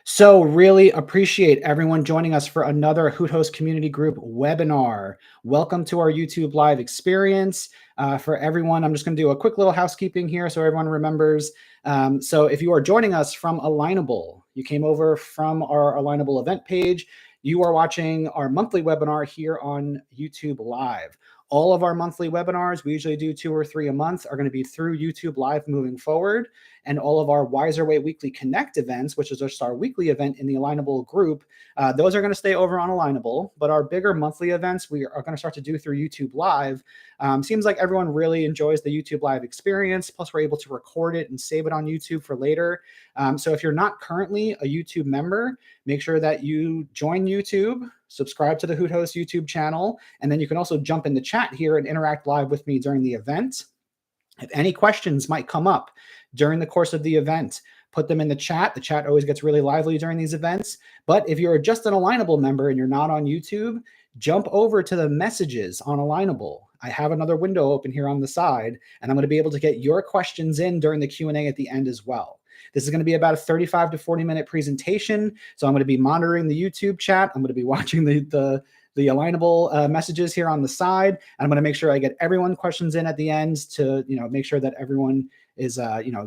So really appreciate everyone joining us for another Hoot Host Community Group webinar. Welcome to our YouTube live experience. For everyone, I'm just going to do a quick little housekeeping here so everyone remembers. So if you are joining us from Alignable, you came over from our Alignable event page, you are watching our monthly webinar here on YouTube Live. All of our monthly webinars, we usually do 2 or 3 a month, are going to be through YouTube Live moving forward. And all of our Wiser Way Weekly Connect events, which is just our weekly event in the Alignable group, those are going to stay over on Alignable. But our bigger monthly events, we are going to start to do through YouTube Live. Seems like everyone really enjoys the YouTube Live experience. Plus, we're able to record it and save it on YouTube for later. So if you're not currently a YouTube member, make sure that you join YouTube, subscribe to the Hoot Host YouTube channel, and then you can also jump in the chat here and interact live with me during the event. If any questions might come up during the course of the event, put them in the chat. The chat always gets really lively during these events. But if you're just an Alignable member and you're not on YouTube, jump over to the messages on Alignable. I have another window open here on the side, and I'm going to be able to get your questions in during the Q&A at the end as well. This is going to be about a 35 to 40-minute presentation. So I'm going to be monitoring the YouTube chat. I'm going to be watching the Alignable messages here on the side. And I'm going to make sure I get everyone questions in at the end to make sure that everyone is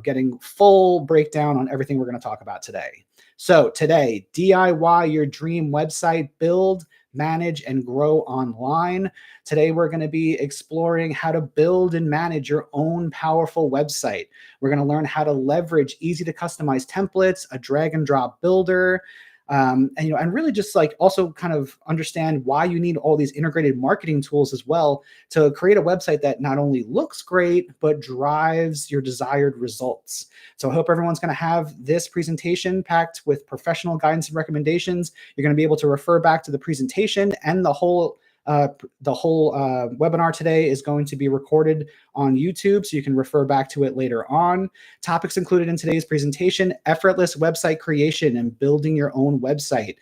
getting full breakdown on everything we're going to talk about today. So today, DIY your dream website, build, manage, and grow online. Today, we're going to be exploring how to build and manage your own powerful website. We're going to learn how to leverage easy to customize templates, a drag and drop builder, and really just also kind of understand why you need all these integrated marketing tools as well to create a website that not only looks great, but drives your desired results. So I hope everyone's going to have this presentation packed with professional guidance and recommendations. You're going to be able to refer back to the presentation, and the whole webinar today is going to be recorded on YouTube, so you can refer back to it later on. Topics included in today's presentation: effortless website creation and building your own website.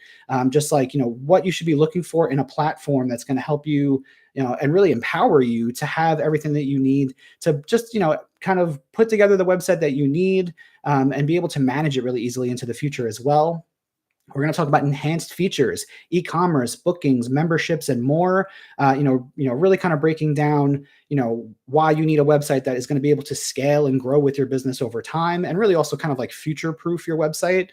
Just what you should be looking for in a platform that's going to help you, and really empower you to have everything that you need to just, kind of put together the website that you need, and be able to manage it really easily into the future as well. We're going to talk about enhanced features, e-commerce, bookings, memberships, and more. Really kind of breaking down, why you need a website that is going to be able to scale and grow with your business over time, and really also kind of future-proof your website.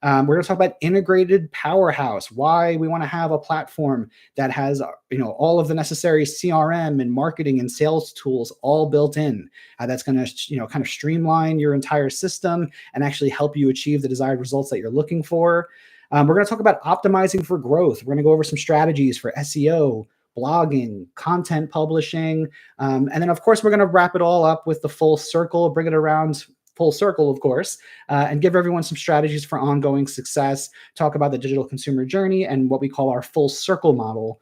We're going to talk about integrated powerhouse, why we want to have a platform that has, all of the necessary CRM and marketing and sales tools all built in. That's going to, kind of streamline your entire system and actually help you achieve the desired results that you're looking for. We're going to talk about optimizing for growth. We're going to go over some strategies for SEO, blogging, content publishing. And then, of course, we're going to wrap it all up with the full circle, bring it around full circle, of course, and give everyone some strategies for ongoing success, talk about the digital consumer journey and what we call our full circle model,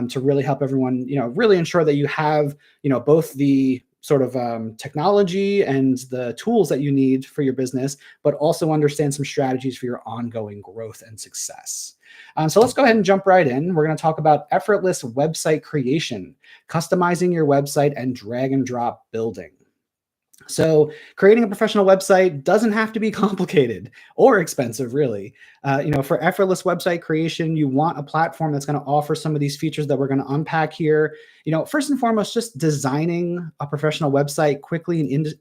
to really help everyone, really ensure that you have, both the sort of technology and the tools that you need for your business, but also understand some strategies for your ongoing growth and success. So let's go ahead and jump right in. We're going to talk about effortless website creation, customizing your website, and drag and drop building. So creating a professional website doesn't have to be complicated or expensive, really. For effortless website creation, you want a platform that's going to offer some of these features that we're going to unpack here. First and foremost, just designing a professional website quickly and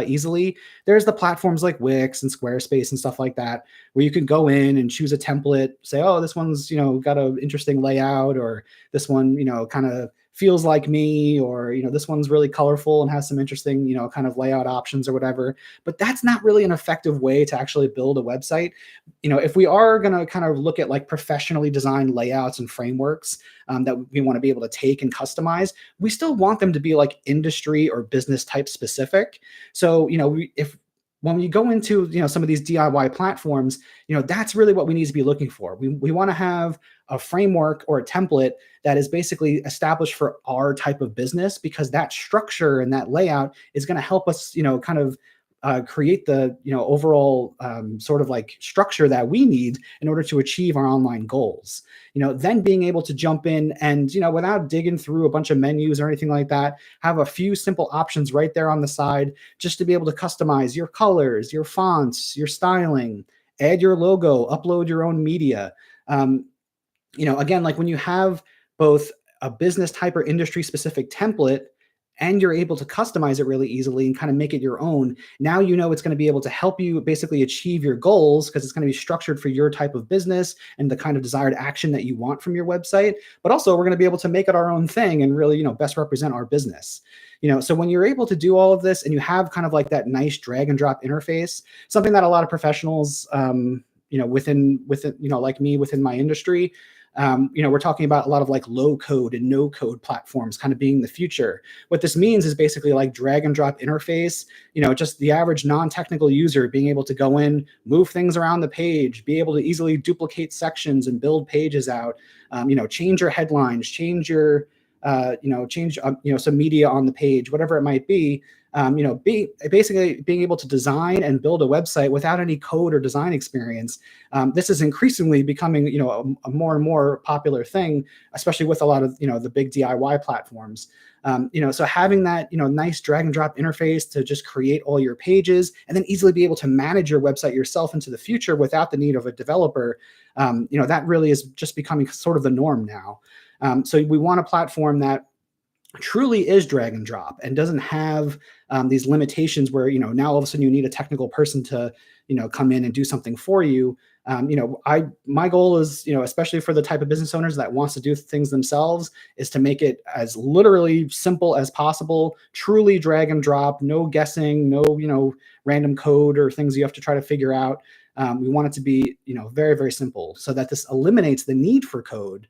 easily. There's the platforms like Wix and Squarespace and stuff like that, where you can go in and choose a template, say, oh, this one's, got an interesting layout, or this one, kind of feels like me, or, this one's really colorful and has some interesting, kind of layout options or whatever. But that's not really an effective way to actually build a website. If we are going to kind of look at professionally designed layouts and frameworks that we want to be able to take and customize, we still want them to be industry or business type specific. So, when you go into, some of these DIY platforms, that's really what we need to be looking for. We want to have a framework or a template that is basically established for our type of business, because that structure and that layout is going to help us, kind of create the, overall sort of structure that we need in order to achieve our online goals. Then being able to jump in and, without digging through a bunch of menus or anything like that, have a few simple options right there on the side, just to be able to customize your colors, your fonts, your styling, add your logo, upload your own media. Um, again, like when you have both a business type or industry specific template and you're able to customize it really easily and kind of make it your own, now it's going to be able to help you basically achieve your goals because it's going to be structured for your type of business and the kind of desired action that you want from your website. But also, we're going to be able to make it our own thing and really, best represent our business. So when you're able to do all of this and you have kind of like that nice drag and drop interface, something that a lot of professionals, within, like me within my industry, we're talking about a lot of like low code and no code platforms kind of being the future. What this means is basically like drag and drop interface, just the average non-technical user being able to go in, move things around the page, be able to easily duplicate sections and build pages out, change your headlines, change your, some media on the page, whatever it might be. Basically being able to design and build a website without any code or design experience. This is increasingly becoming, a more and more popular thing, especially with a lot of, the big DIY platforms. So having that, nice drag and drop interface to just create all your pages and then easily be able to manage your website yourself into the future without the need of a developer, that really is just becoming sort of the norm now. So we want a platform that truly is drag and drop and doesn't have these limitations where now all of a sudden you need a technical person to come in and do something for you. My goal is, especially for the type of business owners that wants to do things themselves, is to make it as literally simple as possible, truly drag and drop, no guessing, no random code or things you have to try to figure out. We want it to be very, very simple so that this eliminates the need for code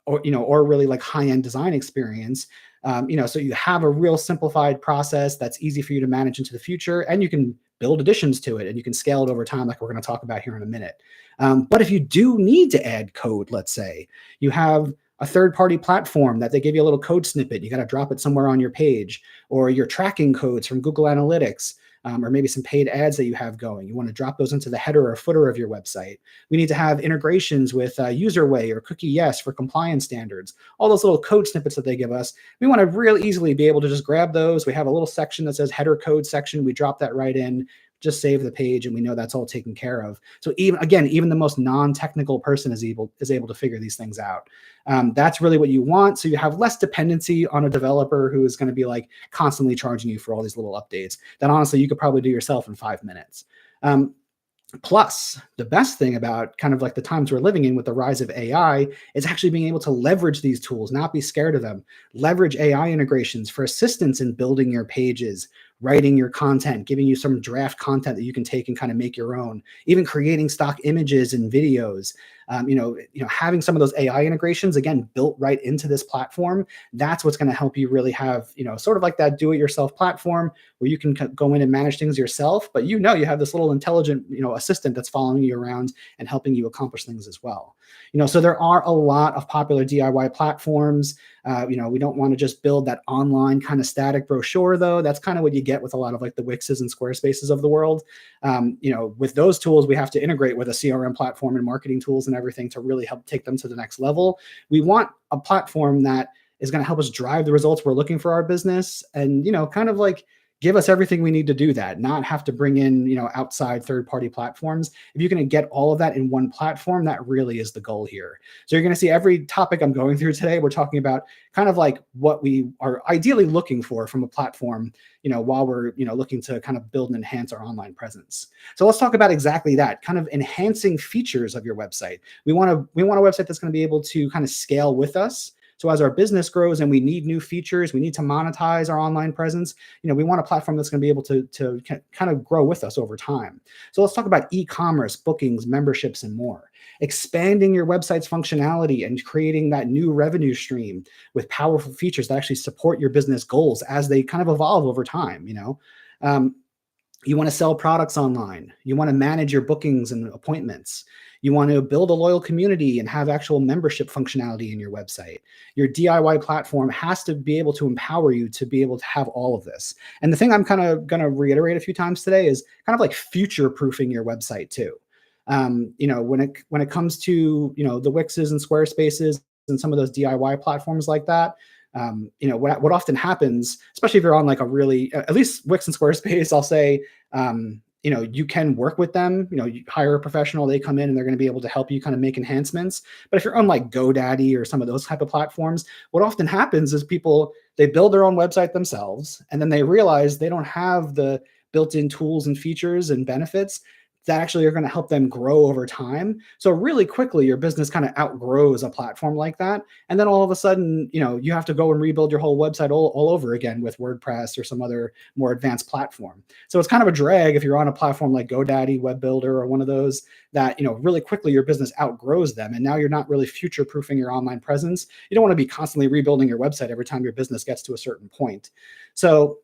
or really like high-end design experience. So you have a real simplified process that's easy for you to manage into the future, and you can build additions to it and you can scale it over time, like we're going to talk about here in a minute. But if you do need to add code, let's say you have a third-party platform that they give you a little code snippet, you got to drop it somewhere on your page, or your tracking codes from Google Analytics, or maybe some paid ads that you have going. You want to drop those into the header or footer of your website. We need to have integrations with UserWay or Cookie Yes for compliance standards. All those little code snippets that they give us, we want to real easily be able to just grab those. We have a little section that says header code section. We drop that right in, just save the page, and we know that's all taken care of. So even the most non-technical person is able to figure these things out. That's really what you want. So you have less dependency on a developer who is going to be like constantly charging you for all these little updates that honestly you could probably do yourself in 5 minutes. Plus, the best thing about kind of like the times we're living in with the rise of AI is actually being able to leverage these tools, not be scared of them. Leverage AI integrations for assistance in building your pages, writing your content, giving you some draft content that you can take and kind of make your own, even creating stock images and videos. Having some of those AI integrations, again, built right into this platform, that's what's going to help you really have, sort of like that do-it-yourself platform where you can go in and manage things yourself, but you have this little intelligent, assistant that's following you around and helping you accomplish things as well. So there are a lot of popular DIY platforms. We don't want to just build that online kind of static brochure, though. That's kind of what you get with a lot of like the Wixes and Squarespaces of the world. With those tools, we have to integrate with a CRM platform and marketing tools and everything to really help take them to the next level. We want a platform that is going to help us drive the results we're looking for our business and, kind of like give us everything we need to do that, not have to bring in, outside third-party platforms. If you're going to get all of that in one platform, that really is the goal here. So you're going to see every topic I'm going through today, we're talking about kind of like what we are ideally looking for from a platform, while we're, looking to kind of build and enhance our online presence. So let's talk about exactly that, kind of enhancing features of your website. We want a website that's going to be able to kind of scale with us. So as our business grows and we need new features, we need to monetize our online presence, we want a platform that's going to be able to kind of grow with us over time. So let's talk about e-commerce, bookings, memberships, and more. Expanding your website's functionality and creating that new revenue stream with powerful features that actually support your business goals as they kind of evolve over time. You want to sell products online. You want to manage your bookings and appointments. You want to build a loyal community and have actual membership functionality in your website. Your DIY platform has to be able to empower you to be able to have all of this. And the thing I'm kind of going to reiterate a few times today is kind of like future-proofing your website too. When it comes to, the Wixes and Squarespaces and some of those DIY platforms like that, what often happens, especially if you're on like a really, at least Wix and Squarespace, I'll say, you can work with them. You hire a professional, they come in and they're going to be able to help you kind of make enhancements. But if you're on like GoDaddy or some of those type of platforms, what often happens is people, they build their own website themselves and then they realize they don't have the built-in tools and features and benefits that actually are going to help them grow over time. So really quickly, your business kind of outgrows a platform like that. And then all of a sudden, you have to go and rebuild your whole website all over again with WordPress or some other more advanced platform. So it's kind of a drag if you're on a platform like GoDaddy, Web Builder, or one of those that, really quickly your business outgrows them. And now you're not really future proofing your online presence. You don't want to be constantly rebuilding your website every time your business gets to a certain point. So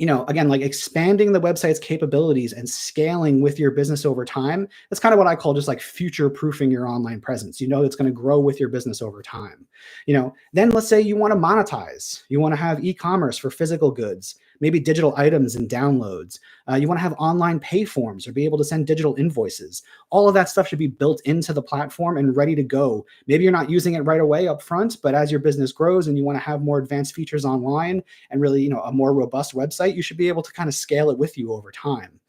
again, like expanding the website's capabilities and scaling with your business over time. That's kind of what I call just like future proofing your online presence. It's going to grow with your business over time. Then let's say you want to monetize. You want to have e-commerce for physical goods, maybe digital items and downloads. You want to have online pay forms or be able to send digital invoices. All of that stuff should be built into the platform and ready to go. Maybe you're not using it right away up front, but as your business grows and you want to have more advanced features online and really, a more robust website, you should be able to kind of scale it with you over time.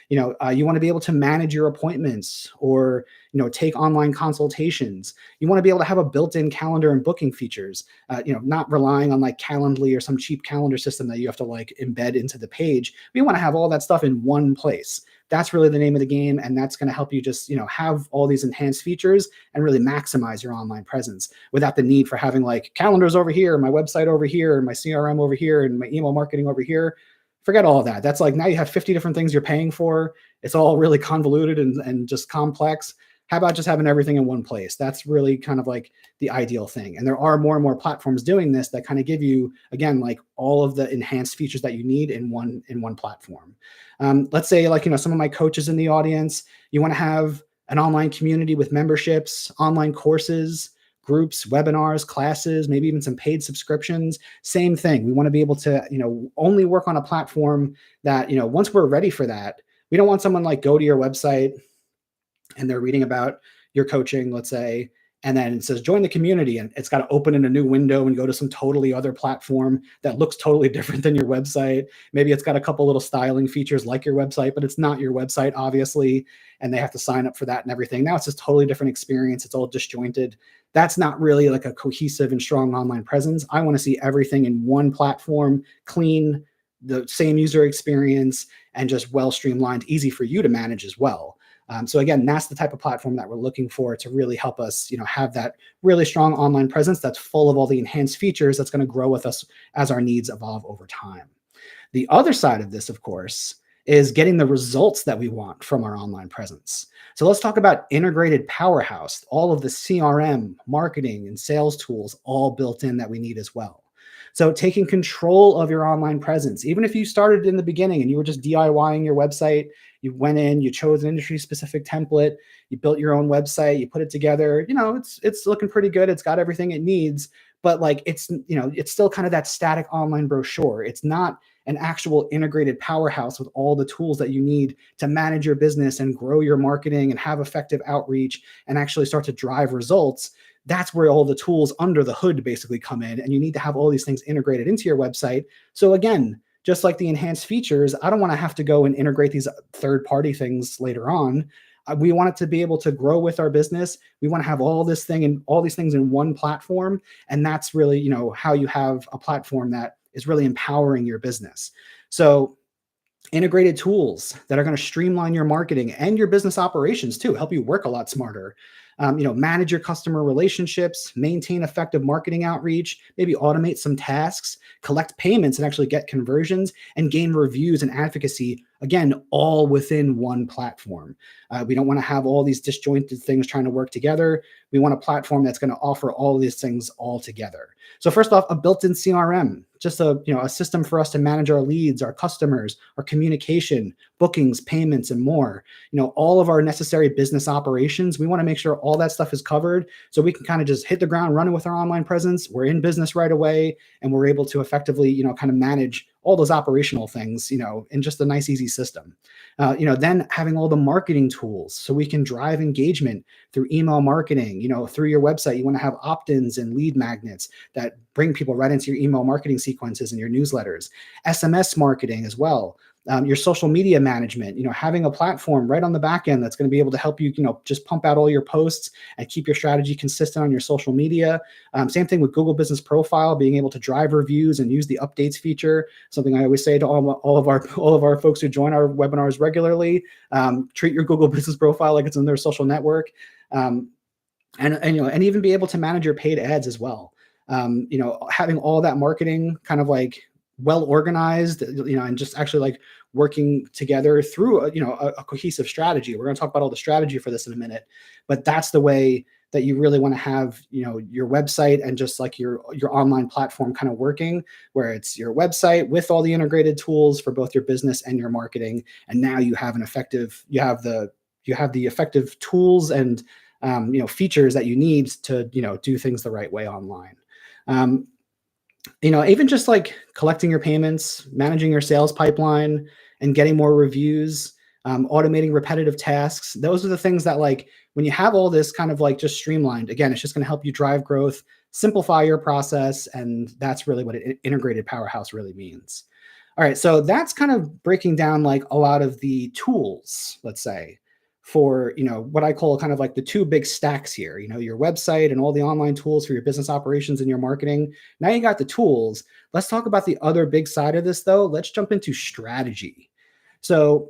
You want to be able to manage your appointments or, take online consultations. You want to be able to have a built-in calendar and booking features, not relying on like Calendly or some cheap calendar system that you have to like embed into the page. We want to have all that stuff in one place. That's really the name of the game. And that's going to help you just, have all these enhanced features and really maximize your online presence without the need for having like calendars over here, my website over here, my CRM over here, and my email marketing over here. Forget all of that. That's like now you have 50 different things you're paying for. It's all really convoluted and just complex. How about just having everything in one place? That's really kind of like the ideal thing. And there are more and more platforms doing this that kind of give you, again, like all of the enhanced features that you need in one platform. Let's say like, some of my coaches in the audience, you want to have an online community with memberships, online courses, groups, webinars, classes, maybe even some paid subscriptions. Same thing. We want to be able to, only work on a platform that, once we're ready for that, we don't want someone like go to your website and they're reading about your coaching, let's say, and then it says join the community, and it's got to open in a new window and go to some totally other platform that looks totally different than your website. Maybe it's got a couple little styling features like your website, but it's not your website, obviously, and they have to sign up for that and everything. Now it's just totally different experience. It's all disjointed. That's not really like a cohesive and strong online presence. I want to see everything in one platform, clean, the same user experience, and just well streamlined, easy for you to manage as well. So again, that's the type of platform that we're looking for to really help us, have that really strong online presence that's full of all the enhanced features that's going to grow with us as our needs evolve over time. The other side of this, of course, is getting the results that we want from our online presence. So let's talk about integrated powerhouse, all of the CRM, marketing, and sales tools all built in that we need as well. So taking control of your online presence, even if you started in the beginning and you were just DIYing your website, you went in, you chose an industry specific template, you built your own website, you put it together, it's looking pretty good. It's got everything it needs, but like, it's still kind of that static online brochure. It's not an actual integrated powerhouse with all the tools that you need to manage your business and grow your marketing and have effective outreach and actually start to drive results. That's where all the tools under the hood basically come in, and you need to have all these things integrated into your website. So again, just like the enhanced features, I don't want to have to go and integrate these third-party things later on. We want it to be able to grow with our business. We want to have all these things in one platform, and that's really, how you have a platform that is really empowering your business. So integrated tools that are going to streamline your marketing and your business operations too, help you work a lot smarter. Manage your customer relationships, maintain effective marketing outreach, maybe automate some tasks, collect payments and actually get conversions, and gain reviews and advocacy, again, all within one platform. We don't want to have all these disjointed things trying to work together. We want a platform that's going to offer all these things all together. So first off, a built-in CRM, just a system for us to manage our leads, our customers, our communication, bookings, payments, and more. All of our necessary business operations. We want to make sure all that stuff is covered so we can kind of just hit the ground running with our online presence. We're in business right away, and we're able to effectively, kind of manage all those operational things, in just a nice, easy system. Then having all the marketing tools so we can drive engagement through email marketing, through your website. You want to have opt-ins and lead magnets that bring people right into your email marketing sequences and your newsletters, SMS marketing as well. your social media management, having a platform right on the back end that's going to be able to help you, just pump out all your posts and keep your strategy consistent on your social media. Same thing with Google Business Profile, being able to drive reviews and use the updates feature. Something I always say to all of our folks who join our webinars regularly: treat your Google Business Profile like it's in their social network, and even be able to manage your paid ads as well. Having all that marketing kind of like well organized, and just actually like working together through a cohesive strategy. We're going to talk about all the strategy for this in a minute, but that's the way that you really want to have your website and just like your online platform kind of working, where it's your website with all the integrated tools for both your business and your marketing, and now you have the effective tools and features that you need to do things the right way online. Even just like collecting your payments, managing your sales pipeline, and getting more reviews, automating repetitive tasks. Those are the things that, like, when you have all this kind of like just streamlined, again, it's just going to help you drive growth, simplify your process. And that's really what an integrated powerhouse really means. All right. So that's kind of breaking down like a lot of the tools, let's say, for what I call kind of like the two big stacks here, your website and all the online tools for your business operations and your marketing. Now you got the tools. Let's talk about the other big side of this, though. Let's jump into strategy. So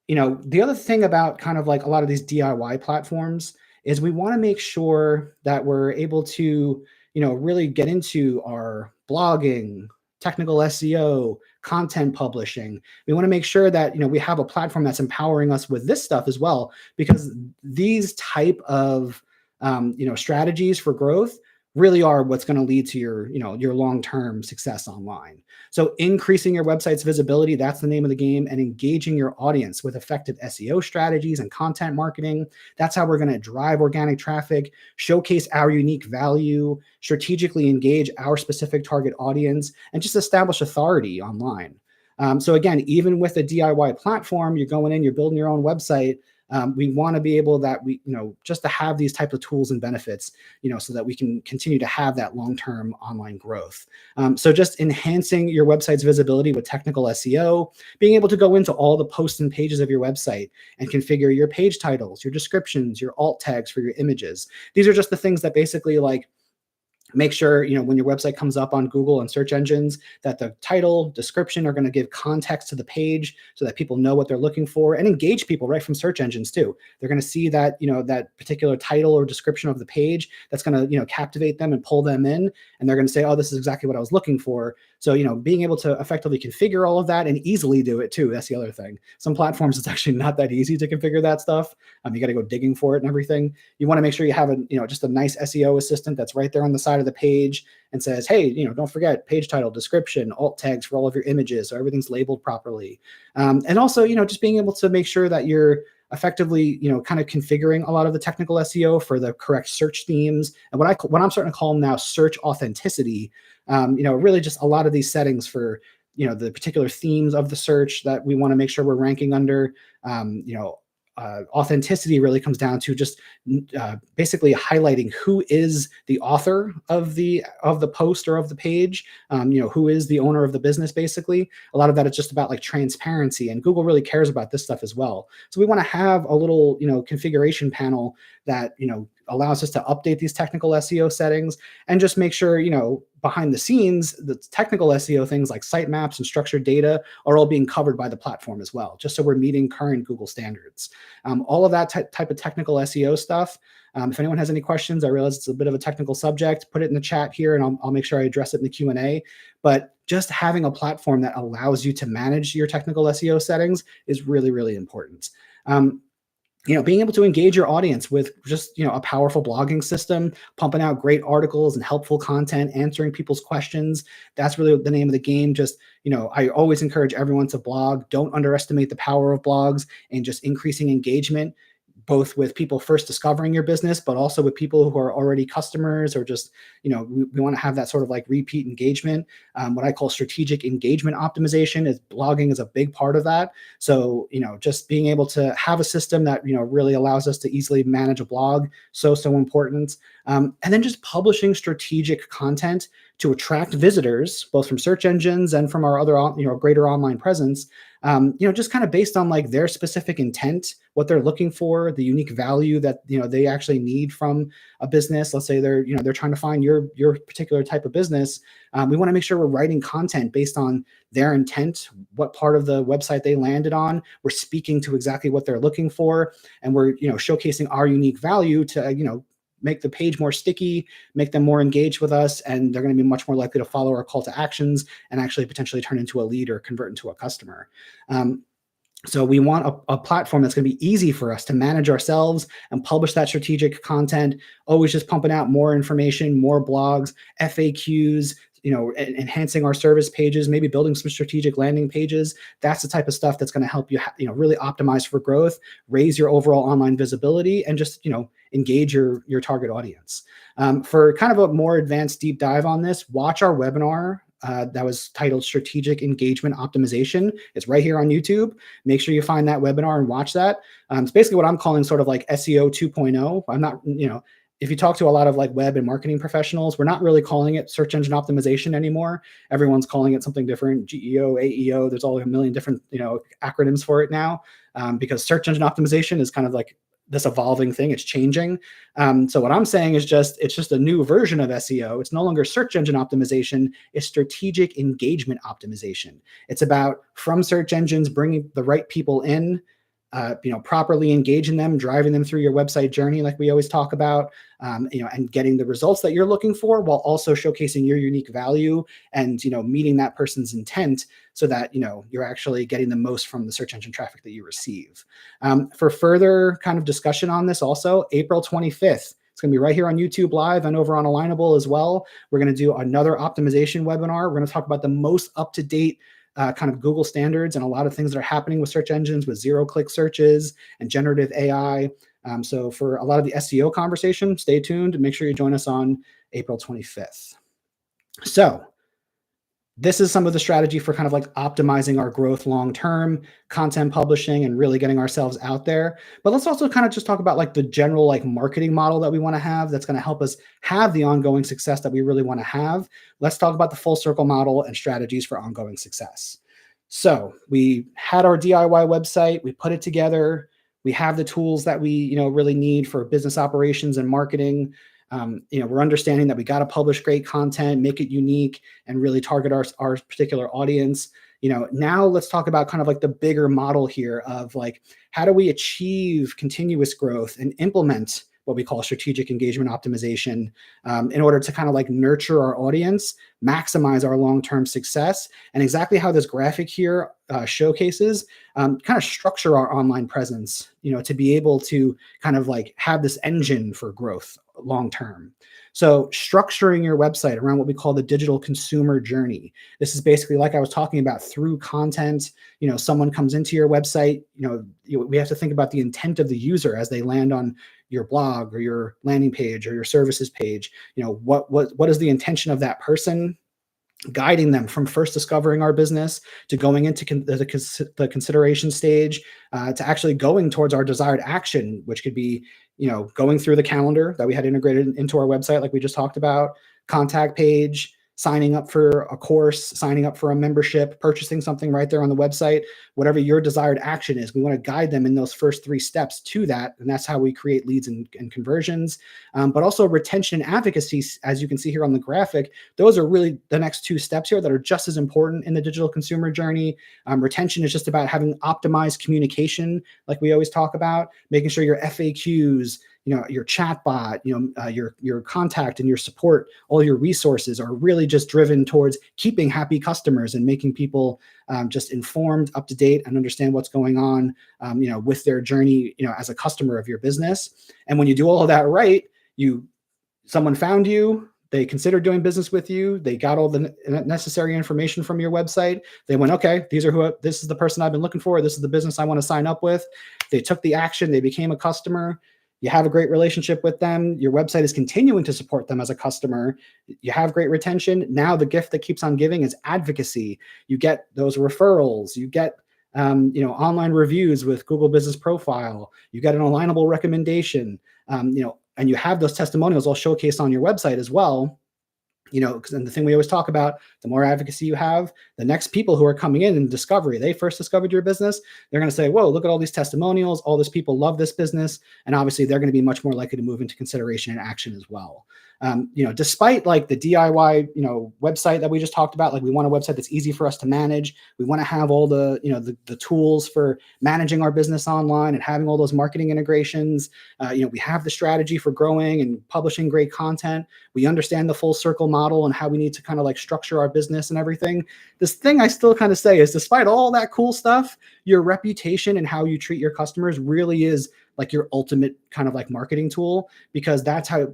the other thing about kind of like a lot of these DIY platforms is we want to make sure that we're able to really get into our blogging, technical SEO, content publishing. We want to make sure that we have a platform that's empowering us with this stuff as well, because these type of strategies for growth really are what's going to lead to your long-term success online. So increasing your website's visibility, that's the name of the game, and engaging your audience with effective SEO strategies and content marketing. That's how we're going to drive organic traffic, showcase our unique value, strategically engage our specific target audience, and just establish authority online. So again, even with a DIY platform, you're going in, you're building your own website. We want to be able that just to have these types of tools and benefits, so that we can continue to have that long-term online growth. So just enhancing your website's visibility with technical SEO, being able to go into all the posts and pages of your website and configure your page titles, your descriptions, your alt tags for your images. These are just the things that basically like make sure, when your website comes up on Google and search engines, that the title, description are going to give context to the page so that people know what they're looking for, and engage people right from search engines too. They're going to see that, that particular title or description of the page that's going to, captivate them and pull them in. And they're going to say, oh, this is exactly what I was looking for. So, being able to effectively configure all of that and easily do it too. That's the other thing. Some platforms, it's actually not that easy to configure that stuff. You got to go digging for it and everything. You want to make sure you have just a nice SEO assistant that's right there on the side of the page and says, hey, don't forget page title, description, alt tags for all of your images, so everything's labeled properly. And also, just being able to make sure that you're effectively, kind of configuring a lot of the technical SEO for the correct search themes, and what I'm starting to call them now search authenticity. Really just a lot of these settings for the particular themes of the search that we want to make sure we're ranking under. Authenticity really comes down to just basically highlighting who is the author of the post or of the page, who is the owner of the business. Basically, a lot of that is just about like transparency, and Google really cares about this stuff as well. So we want to have a little configuration panel that allows us to update these technical SEO settings and just make sure behind the scenes the technical SEO things like sitemaps and structured data are all being covered by the platform as well, just so we're meeting current Google standards. All of that type of technical SEO stuff. If anyone has any questions, I realize it's a bit of a technical subject, put it in the chat here and I'll make sure I address it in the Q&A. But just having a platform that allows you to manage your technical SEO settings is really, really important. Being able to engage your audience with just, a powerful blogging system, pumping out great articles and helpful content, answering people's questions. That's really the name of the game. Just, I always encourage everyone to blog. Don't underestimate the power of blogs and just increasing engagement, both with people first discovering your business, but also with people who are already customers, or just, we want to have that sort of like repeat engagement. What I call strategic engagement optimization is blogging is a big part of that. So, just being able to have a system that, really allows us to easily manage a blog. So important. And then just publishing strategic content to attract visitors, both from search engines and from our other, greater online presence. Just kind of based on like their specific intent, what they're looking for, the unique value that they actually need from a business. Let's say they're trying to find your particular type of business. We want to make sure we're writing content based on their intent, what part of the website they landed on. We're speaking to exactly what they're looking for, and we're showcasing our unique value to make the page more sticky, make them more engaged with us, and they're going to be much more likely to follow our call to actions and actually potentially turn into a lead or convert into a customer. So we want a platform that's going to be easy for us to manage ourselves and publish that strategic content, always just pumping out more information, more blogs, FAQs, enhancing our service pages, maybe building some strategic landing pages. That's the type of stuff that's going to help you, really optimize for growth, raise your overall online visibility, and just, engage your target audience. For kind of a more advanced deep dive on this, watch our webinar that was titled Strategic Engagement Optimization. It's right here on YouTube. Make sure you find that webinar and watch that. It's basically what I'm calling sort of like SEO 2.0. I'm not, if you talk to a lot of like web and marketing professionals, we're not really calling it search engine optimization anymore. Everyone's calling it something different, GEO, AEO. There's all a million different, acronyms for it now, because search engine optimization is kind of like this evolving thing. It's changing. So what I'm saying is it's just a new version of SEO. It's no longer search engine optimization. It's strategic engagement optimization. It's about, from search engines, bringing the right people in, properly engaging them, driving them through your website journey, like we always talk about, and getting the results that you're looking for, while also showcasing your unique value and, meeting that person's intent, so that, you're actually getting the most from the search engine traffic that you receive. For further kind of discussion on this, also, April 25th, it's going to be right here on YouTube Live and over on Alignable as well. We're going to do another optimization webinar. We're going to talk about the most up-to-date kind of Google standards and a lot of things that are happening with search engines, with zero-click searches and generative AI. So for a lot of the SEO conversation, stay tuned and make sure you join us on April 25th. So this is some of the strategy for kind of like optimizing our growth long-term, content publishing, and really getting ourselves out there. But let's also kind of just talk about like the general like marketing model that we want to have that's going to help us have the ongoing success that we really want to have. Let's talk about the full circle model and strategies for ongoing success. So we had our DIY website, we put it together, we have the tools that we really need for business operations and marketing. We're understanding that we got to publish great content, make it unique, and really target our particular audience. Now let's talk about kind of like the bigger model here of like, how do we achieve continuous growth and implement what we call strategic engagement optimization in order to kind of like nurture our audience, maximize our long-term success, and exactly how this graphic here showcases, kind of structure our online presence, to be able to kind of like have this engine for growth long-term. So structuring your website around what we call the digital consumer journey. This is basically, like I was talking about, through content. Someone comes into your website, we have to think about the intent of the user as they land on your blog or your landing page or your services page. What is the intention of that person, guiding them from first discovering our business to going into the consideration stage, to actually going towards our desired action, which could be, going through the calendar that we had integrated into our website, like we just talked about, contact page, signing up for a course, signing up for a membership, purchasing something right there on the website, whatever your desired action is. We want to guide them in those first 3 steps to that. And that's how we create leads and conversions. But also retention and advocacy, as you can see here on the graphic, those are really the next 2 steps here that are just as important in the digital consumer journey. Retention is just about having optimized communication, like we always talk about, making sure your FAQs, your chatbot, your contact and your support, all your resources are really just driven towards keeping happy customers and making people just informed, up to date, and understand what's going on, with their journey, as a customer of your business. And when you do all of that right, someone found you, they considered doing business with you, they got all the necessary information from your website. They went, okay, this is the person I've been looking for. This is the business I want to sign up with. They took the action. They became a customer. You have a great relationship with them. Your website is continuing to support them as a customer. You have great retention. Now the gift that keeps on giving is advocacy. You get those referrals. You get online reviews with Google Business Profile. You get an alignable recommendation. And you have those testimonials all showcased on your website as well. And the thing we always talk about, the more advocacy you have, the next people who are coming in discovery, they first discovered your business, they're going to say, whoa, look at all these testimonials, all these people love this business. And obviously they're going to be much more likely to move into consideration and action as well. Despite like the DIY, website that we just talked about, like we want a website that's easy for us to manage. We want to have all the, the tools for managing our business online and having all those marketing integrations. We have the strategy for growing and publishing great content. We understand the full circle model and how we need to kind of like structure our business and everything. This thing I still kind of say is, despite all that cool stuff, your reputation and how you treat your customers really is like your ultimate kind of like marketing tool, because that's how,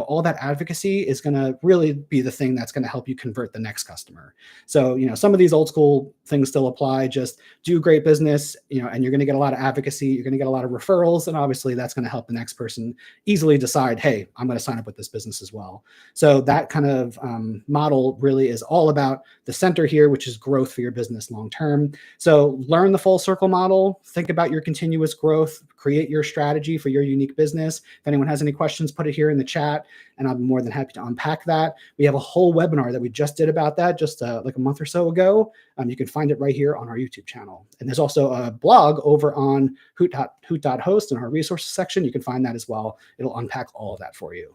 all that advocacy is going to really be the thing that's going to help you convert the next customer. So, some of these old school things still apply. Just do great business, and you're going to get a lot of advocacy. You're going to get a lot of referrals. And obviously that's going to help the next person easily decide, hey, I'm going to sign up with this business as well. So that kind of model really is all about the center here, which is growth for your business long term. So learn the full circle model, think about your continuous growth, create your strategy for your unique business. If anyone has any questions, put it here in the chat, and I'll be more than happy to unpack that. We have a whole webinar that we just did about that just like a month or so ago. You can find it right here on our YouTube channel. And there's also a blog over on hoot.host in our resources section. You can find that as well. It'll unpack all of that for you.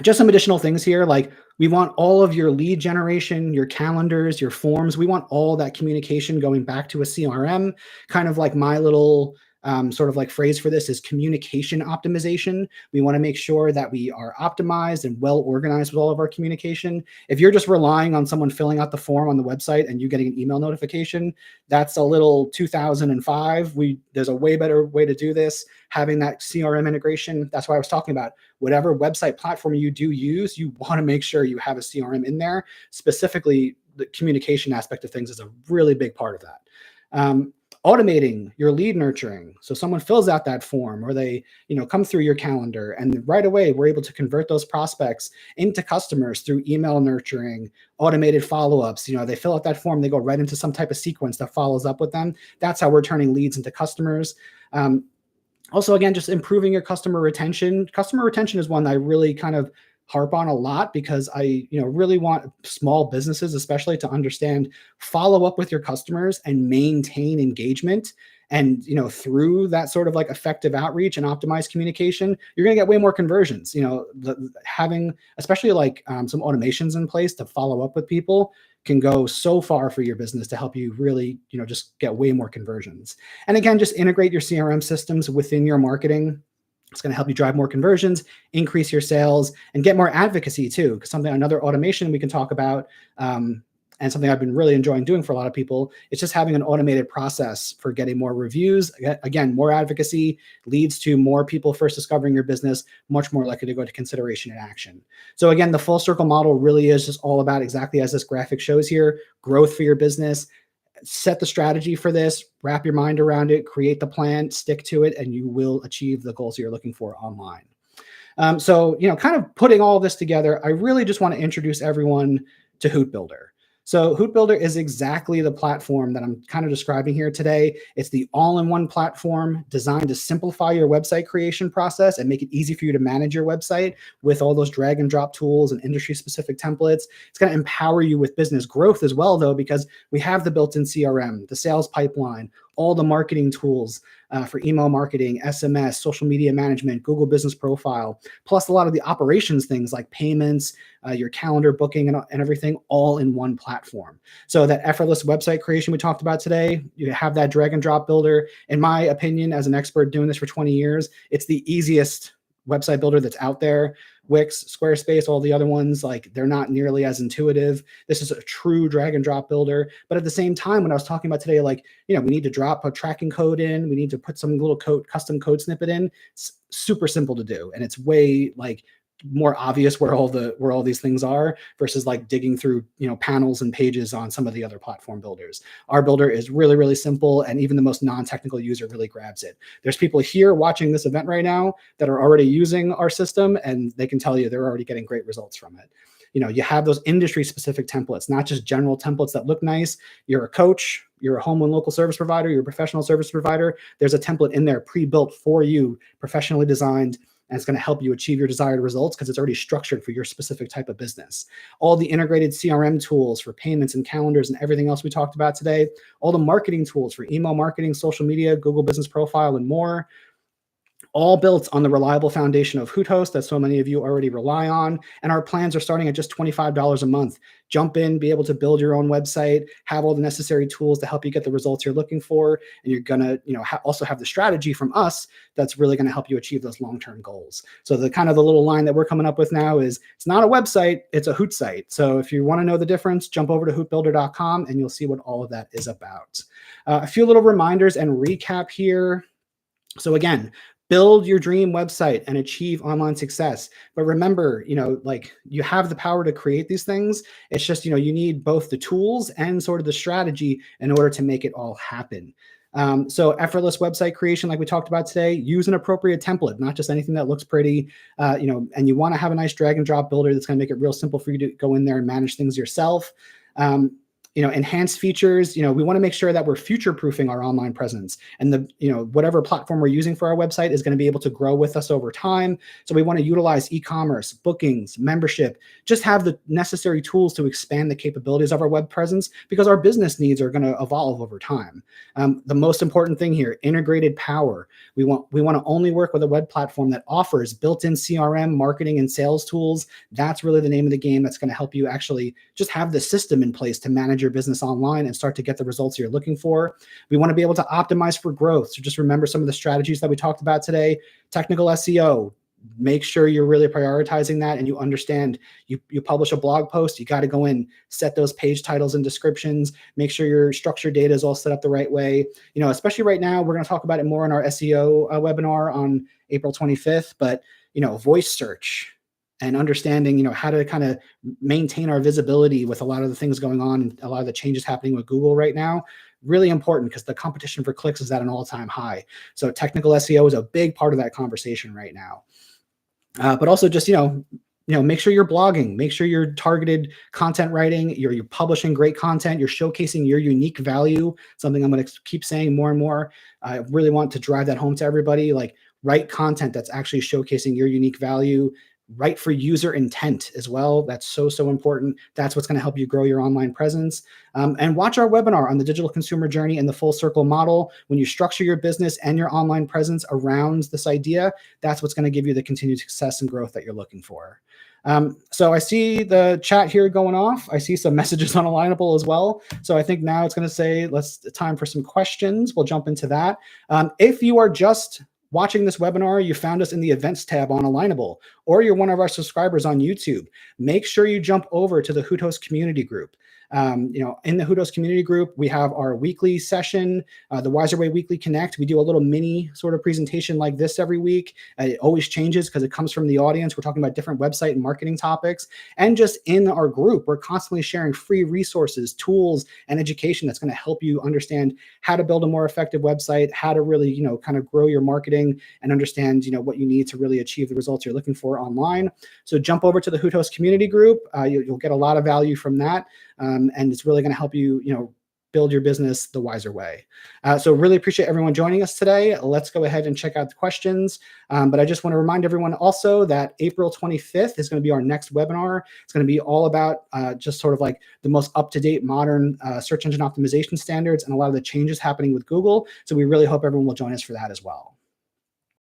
Just some additional things here, like we want all of your lead generation, your calendars, your forms. We want all that communication going back to a CRM. Kind of like my little sort of like phrase for this is communication optimization. We want to make sure that we are optimized and well organized with all of our communication. If you're just relying on someone filling out the form on the website and you getting an email notification, that's a little 2005. There's a way better way to do this. Having that CRM integration. That's why I was talking about whatever website platform you do use, you want to make sure you have a CRM in there. Specifically, the communication aspect of things is a really big part of that. Automating your lead nurturing. So someone fills out that form, or they, come through your calendar, and right away we're able to convert those prospects into customers through email nurturing, automated follow-ups. They fill out that form, they go right into some type of sequence that follows up with them. That's how we're turning leads into customers. Also, again, just improving your customer retention. Customer retention is one that I really kind of harp on a lot, because I, really want small businesses, especially, to understand, follow up with your customers and maintain engagement. And, through that sort of like effective outreach and optimized communication, you're going to get way more conversions. Having especially like some automations in place to follow up with people can go so far for your business to help you really, just get way more conversions. And again, just integrate your CRM systems within your marketing. It's going to help you drive more conversions, increase your sales, and get more advocacy too. Because another automation we can talk about, and something I've been really enjoying doing for a lot of people, is just having an automated process for getting more reviews. Again, more advocacy leads to more people first discovering your business, much more likely to go to consideration and action. So again, the full circle model really is just all about, exactly as this graphic shows here, growth for your business. Set the strategy for this, wrap your mind around it, create the plan, stick to it, and you will achieve the goals you're looking for online. So, kind of putting all this together, I really just want to introduce everyone to Hoot Builder. So Hoot Builder is exactly the platform that I'm kind of describing here today. It's the all-in-one platform designed to simplify your website creation process and make it easy for you to manage your website with all those drag and drop tools and industry-specific templates. It's going to empower you with business growth as well, though, because we have the built-in CRM, the sales pipeline, all the marketing tools for email marketing, SMS, social media management, Google Business Profile, plus a lot of the operations things like payments, your calendar booking, and everything, all in one platform. So that effortless website creation we talked about today, you have that drag and drop builder. In my opinion, as an expert doing this for 20 years, it's the easiest website builder that's out there. Wix, Squarespace, all the other ones, like, they're not nearly as intuitive. This is a true drag and drop builder. But at the same time, when I was talking about today, like, we need to drop a tracking code in, we need to put some little custom code snippet in. It's super simple to do. And it's way like more obvious where all these things are, versus like digging through, panels and pages on some of the other platform builders. Our builder is really, really simple, and even the most non-technical user really grabs it. There's people here watching this event right now that are already using our system, and they can tell you they're already getting great results from it. You have those industry-specific templates, not just general templates that look nice. You're a coach, you're a home and local service provider, you're a professional service provider. There's a template in there pre-built for you, professionally designed, and it's going to help you achieve your desired results because it's already structured for your specific type of business. All the integrated CRM tools for payments and calendars and everything else we talked about today, all the marketing tools for email marketing, social media, Google Business Profile, and more, all built on the reliable foundation of Hoot that so many of you already rely on. And our plans are starting at just $25 a month. Jump in, be able to build your own website, have all the necessary tools to help you get the results you're looking for. And you're going to, also have the strategy from us that's really going to help you achieve those long-term goals. So the kind of the little line that we're coming up with now is it's not a website, it's a Hoot site. So if you want to know the difference, jump over to hootbuilder.com and you'll see what all of that is about. A few little reminders and recap here. So again, build your dream website and achieve online success. But remember, you have the power to create these things. It's just, you need both the tools and sort of the strategy in order to make it all happen. So effortless website creation, like we talked about today, use an appropriate template, not just anything that looks pretty, and you want to have a nice drag and drop builder that's going to make it real simple for you to go in there and manage things yourself. Enhanced features, we want to make sure that we're future-proofing our online presence, and whatever platform we're using for our website is going to be able to grow with us over time. So we want to utilize e-commerce, bookings, membership, just have the necessary tools to expand the capabilities of our web presence because our business needs are going to evolve over time. The most important thing here, integrated power. We want to only work with a web platform that offers built-in CRM, marketing, and sales tools. That's really the name of the game. That's going to help you actually just have the system in place to manage your business online and start to get the results you're looking for. We want to be able to optimize for growth. So just remember some of the strategies that we talked about today. Technical SEO. Make sure you're really prioritizing that and you understand you publish a blog post, you got to go in, set those page titles and descriptions, make sure your structured data is all set up the right way. Especially right now, we're going to talk about it more in our SEO webinar on April 25th, but voice search and understanding, how to kind of maintain our visibility with a lot of the things going on and a lot of the changes happening with Google right now, really important because the competition for clicks is at an all-time high. So technical SEO is a big part of that conversation right now. But also just, make sure you're blogging, make sure you're targeted content writing, you're publishing great content, you're showcasing your unique value, something I'm going to keep saying more and more. I really want to drive that home to everybody, write content that's actually showcasing your unique value. Write for user intent as well. That's so important. That's what's going to help you grow your online presence. And watch our webinar on the digital consumer journey and the full circle model. When you structure your business and your online presence around this idea, that's what's going to give you the continued success and growth that you're looking for. So I see the chat here going off. I see some messages on Alignable as well. So I think now it's going to say, time for some questions. We'll jump into that. If you are just watching this webinar, you found us in the events tab on Alignable, or you're one of our subscribers on YouTube, make sure you jump over to the Hoot community group. In the Hoot community group, we have our weekly session, the Wiser Way Weekly Connect. We do a little mini sort of presentation like this every week. It always changes because it comes from the audience. We're talking about different website and marketing topics. And just in our group, we're constantly sharing free resources, tools, and education that's going to help you understand how to build a more effective website, how to really, kind of grow your marketing and understand, what you need to really achieve the results you're looking for online. So jump over to the Hoot community group. You'll get a lot of value from that. And it's really going to help you, build your business the wiser way. So really appreciate everyone joining us today. Let's go ahead and check out the questions. But I just want to remind everyone also that April 25th is going to be our next webinar. It's going to be all about just sort of like the most up-to-date modern search engine optimization standards and a lot of the changes happening with Google. So we really hope everyone will join us for that as well.